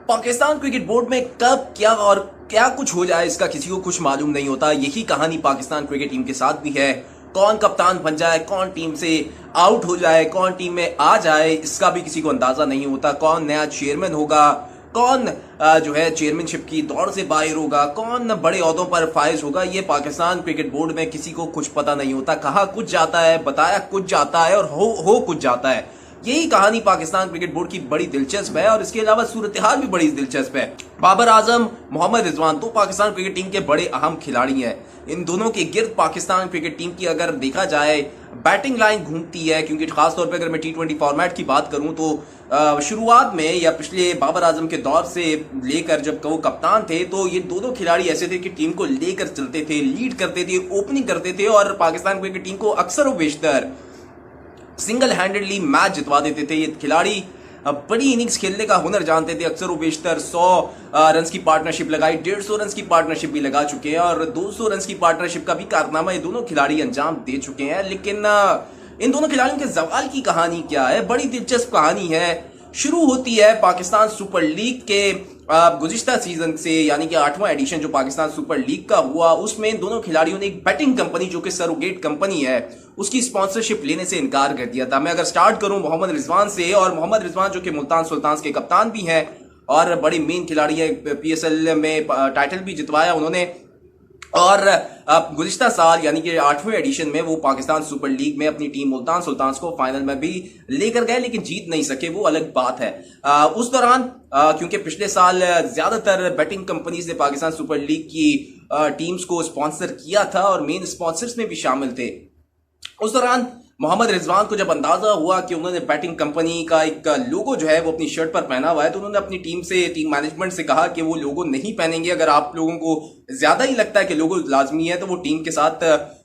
Pakistan cricket board में कब क्या और क्या कुछ हो जाए इसका किसी को कुछ मालूम नहीं होता। यही कहानी पाकिस्तान क्रिकेट टीम के साथ भी है। कौन कप्तान बन जाए, कौन टीम से आउट हो जाए, कौन टीम में आ जाए, इसका भी किसी को अंदाजा नहीं होता। कौन नया चेयरमैन होगा, कौन जो है चेयरमैनशिप की दौड़ से बाहर होगा, कौन बड़े ओहदों पर फाइज होगा, ये पाकिस्तान क्रिकेट बोर्ड में किसी को कुछ पता नहीं होता। कहा कुछ जाता है, बताया कुछ जाता है और हो कुछ जाता है। यही कहानी पाकिस्तान क्रिकेट बोर्ड की बड़ी दिलचस्प है और इसके अलावा सूरत हाल भी बड़ी दिलचस्प है। बाबर आजम, मोहम्मद रिजवान दो पाकिस्तान क्रिकेट टीम के बड़े अहम खिलाड़ी हैं। इन दोनों के गिर्द पाकिस्तान क्रिकेट टीम की अगर देखा जाए बैटिंग लाइन घूमती है, क्योंकि खासतौर पर अगर मैं T20 फॉर्मेट की बात करूं तो शुरुआत में या पिछले बाबर आजम के दौर से लेकर जब वो कप्तान थे तो ये दोनों खिलाड़ी ऐसे थे कि टीम को लेकर चलते थे, लीड करते थे, ओपनिंग करते थे और पाकिस्तान क्रिकेट टीम को अक्सर व बेशतर सिंगल हैंडेडली मैच जितवा देते थे। ये खिलाड़ी बड़ी इनिंग्स खेलने का हुनर जानते थे। अक्सर वो बेशतर 100 रन की पार्टनरशिप लगाई, 150 रन की पार्टनरशिप भी लगा चुके हैं और 200 रन की पार्टनरशिप का भी कारनामा ये दोनों खिलाड़ी अंजाम दे चुके हैं। लेकिन इन दोनों खिलाड़ियों के जवाल की कहानी क्या है? बड़ी दिलचस्प कहानी है। शुरू होती है पाकिस्तान सुपर लीग के गुज़िश्ता सीजन से, यानी कि 8वां एडिशन जो पाकिस्तान सुपर लीग का हुआ, उसमें दोनों खिलाड़ियों ने एक बैटिंग कंपनी जो कि सरोगेट कंपनी है उसकी स्पॉन्सरशिप लेने से इनकार कर दिया था। मैं अगर स्टार्ट करूं मोहम्मद रिजवान से, और मोहम्मद रिजवान जो कि मुल्तान सुल्तान्स के कप्तान भी हैं और बड़ी मेन खिलाड़ी है, PSL में टाइटल भी जितवाया उन्होंने और गुज़िश्ता साल यानी कि 8वें एडिशन में वो पाकिस्तान सुपर लीग में अपनी टीम मुल्तान सुल्तान्स को फाइनल में भी लेकर गए, लेकिन जीत नहीं सके, वो अलग बात है। उस दौरान क्योंकि पिछले साल ज्यादातर बैटिंग कंपनीज ने पाकिस्तान सुपर लीग की टीम्स को स्पॉन्सर किया था और मेन स्पॉन्सर्स में भी शामिल थे। उस दौरान मोहम्मद रिजवान को जब अंदाजा हुआ कि उन्होंने बैटिंग कंपनी का एक लोगो जो है वो अपनी शर्ट पर पहना हुआ है, तो उन्होंने अपनी टीम मैनेजमेंट से कहा कि वो लोगो नहीं पहनेंगे। अगर आप लोगों को ज्यादा ही लगता है कि लोगो लाजमी है तो वो टीम के साथ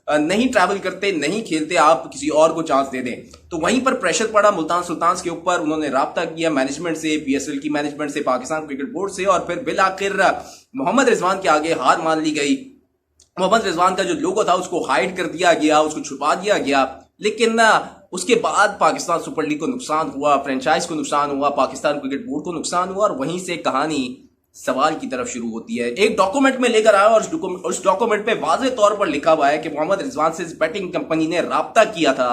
नहीं ट्रैवल करते, नहीं खेलते, आप किसी और को चांस दे दें। तो वहीं पर प्रेशर पड़ा मुल्तान सुल्तान्स के ऊपर। उन्होंने राब्ता किया मैनेजमेंट से, PSL की मैनेजमेंट से, पाकिस्तान क्रिकेट बोर्ड से, और फिर बिल आखिर मोहम्मद रिजवान के आगे हार मान ली गई। मोहम्मद रिजवान का जो लोगो था उसको हाइड कर दिया गया, उसको छुपा दिया गया। लेकिन उसके बाद पाकिस्तान सुपर लीग को नुकसान हुआ, फ्रेंचाइज को नुकसान हुआ, पाकिस्तान क्रिकेट बोर्ड को नुकसान हुआ और वहीं से कहानी सवाल की तरफ शुरू होती है। एक डॉक्यूमेंट में लेकर आया और उस डॉक्यूमेंट पे वाज़ेह तौर पर लिखा हुआ है कि मोहम्मद रिजवान से इस बैटिंग कंपनी ने राब्ता किया था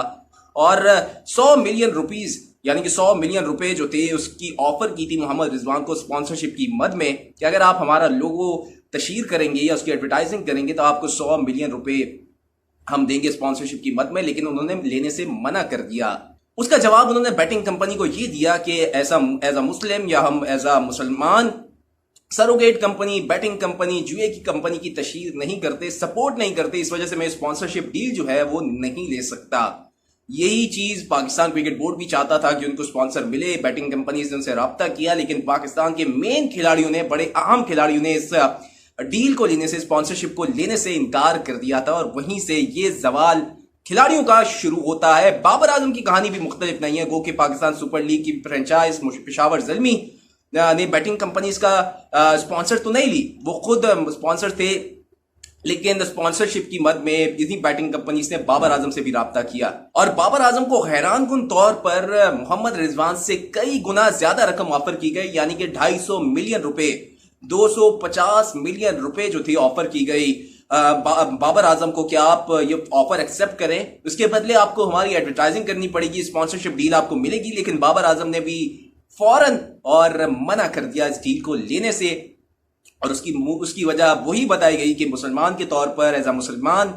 और 100 मिलियन रुपीस यानी कि 100 मिलियन रुपए जो थे उसकी ऑफर की थी मोहम्मद रिजवान को स्पॉन्सरशिप की मद में कि अगर आप हमारा लोगो तशहीर करेंगे या उसकी एडवर्टाइजिंग करेंगे तो आपको 100 मिलियन रुपए हम देंगे स्पॉन्सरशिप की मद में। लेकिन उन्होंने लेने से मना कर दिया। उसका जवाब उन्होंने बैटिंग कंपनी को ये दिया कि एज अ मुस्लिम या हम एज अ मुसलमान सरोगेट कंपनी, बैटिंग कंपनी, जुए की कंपनी की तशहीर नहीं करते, सपोर्ट नहीं करते, इस वजह से मैं स्पॉन्सरशिप डील जो है वो नहीं ले सकता। यही चीज पाकिस्तान क्रिकेट बोर्ड भी चाहता था कि उनको स्पॉन्सर मिले। बैटिंग कंपनी से उनसे राब्ता किया, लेकिन पाकिस्तान के मेन खिलाड़ियों ने, बड़े अहम खिलाड़ियों ने इस डील को लेने से, स्पॉन्सरशिप को लेने से इनकार कर दिया था और वहीं से ये सवाल खिलाड़ियों का शुरू होता है। बाबर आजम की कहानी भी मुख्तलिफ नहीं है। गो कि पाकिस्तान सुपर लीग की फ्रेंचाइज पेशावर ज़ल्मी ने बैटिंग कंपनीज का स्पॉन्सर तो नहीं ली, वो खुद स्पॉन्सर थे, लेकिन स्पॉन्सरशिप की मद में इन्हीं बैटिंग कंपनीज ने बाबर आजम से भी राब्ता किया और बाबर आजम को हैरानकुन तौर पर मोहम्मद रिजवान से कई गुना ज्यादा रकम ऑफर की गई, यानी कि 250 मिलियन रुपए, 250 मिलियन रुपए जो थी ऑफर की गई बाबर आजम को कि आप ये ऑफर एक्सेप्ट करें, उसके बदले आपको हमारी एडवर्टाइजिंग करनी पड़ेगी, स्पॉन्सरशिप डील आपको मिलेगी। लेकिन बाबर आजम ने भी फौरन और मना कर दिया इस डील को लेने से और उसकी वजह वही बताई गई कि मुसलमान के तौर पर एज अ मुसलमान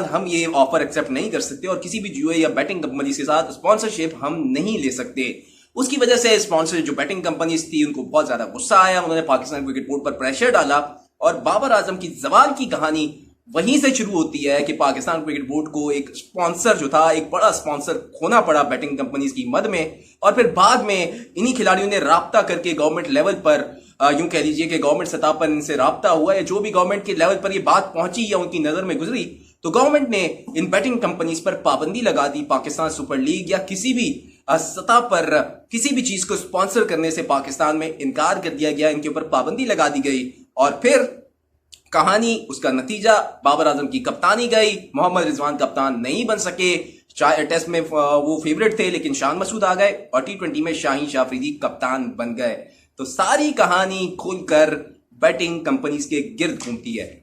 हम ये ऑफर एक्सेप्ट नहीं कर सकते और किसी भी जुए या बैटिंग कंपनी के साथ स्पॉन्सरशिप हम नहीं ले सकते। उसकी वजह से स्पॉन्सर जो बैटिंग कंपनीज थी उनको बहुत ज्यादा गुस्सा आया, उन्होंने पाकिस्तान क्रिकेट बोर्ड पर प्रेशर डाला और बाबर आजम की जवाल की कहानी वहीं से शुरू होती है कि पाकिस्तान क्रिकेट बोर्ड को एक स्पॉन्सर जो था, एक बड़ा स्पॉन्सर खोना पड़ा बैटिंग कंपनीज की मद में। और फिर बाद में इन्हीं खिलाड़ियों ने राब्ता करके गवर्नमेंट लेवल पर, यूं कह लीजिए कि गवर्नमेंट सतह पर इनसे राब्ता हुआ या जो भी गवर्नमेंट के लेवल पर ये बात पहुंची या उनकी नजर में गुजरी, तो गवर्नमेंट ने इन बैटिंग कंपनीज पर पाबंदी लगा दी। पाकिस्तान सुपर लीग या किसी भी सतह पर किसी भी चीज को स्पॉन्सर करने से पाकिस्तान में इनकार कर दिया गया, इनके ऊपर पाबंदी लगा दी गई और फिर कहानी, उसका नतीजा बाबर आजम की कप्तानी गई, मोहम्मद रिजवान कप्तान नहीं बन सके, ٹیسٹ میں وہ فیوریٹ تھے لیکن شان مسعود آ گئے اور T20 میں شاہین شاہ افریدی کپتان بن گئے. تو ساری کہانی کھول کر بیٹنگ کمپنیز کے گرد گھومتی ہے.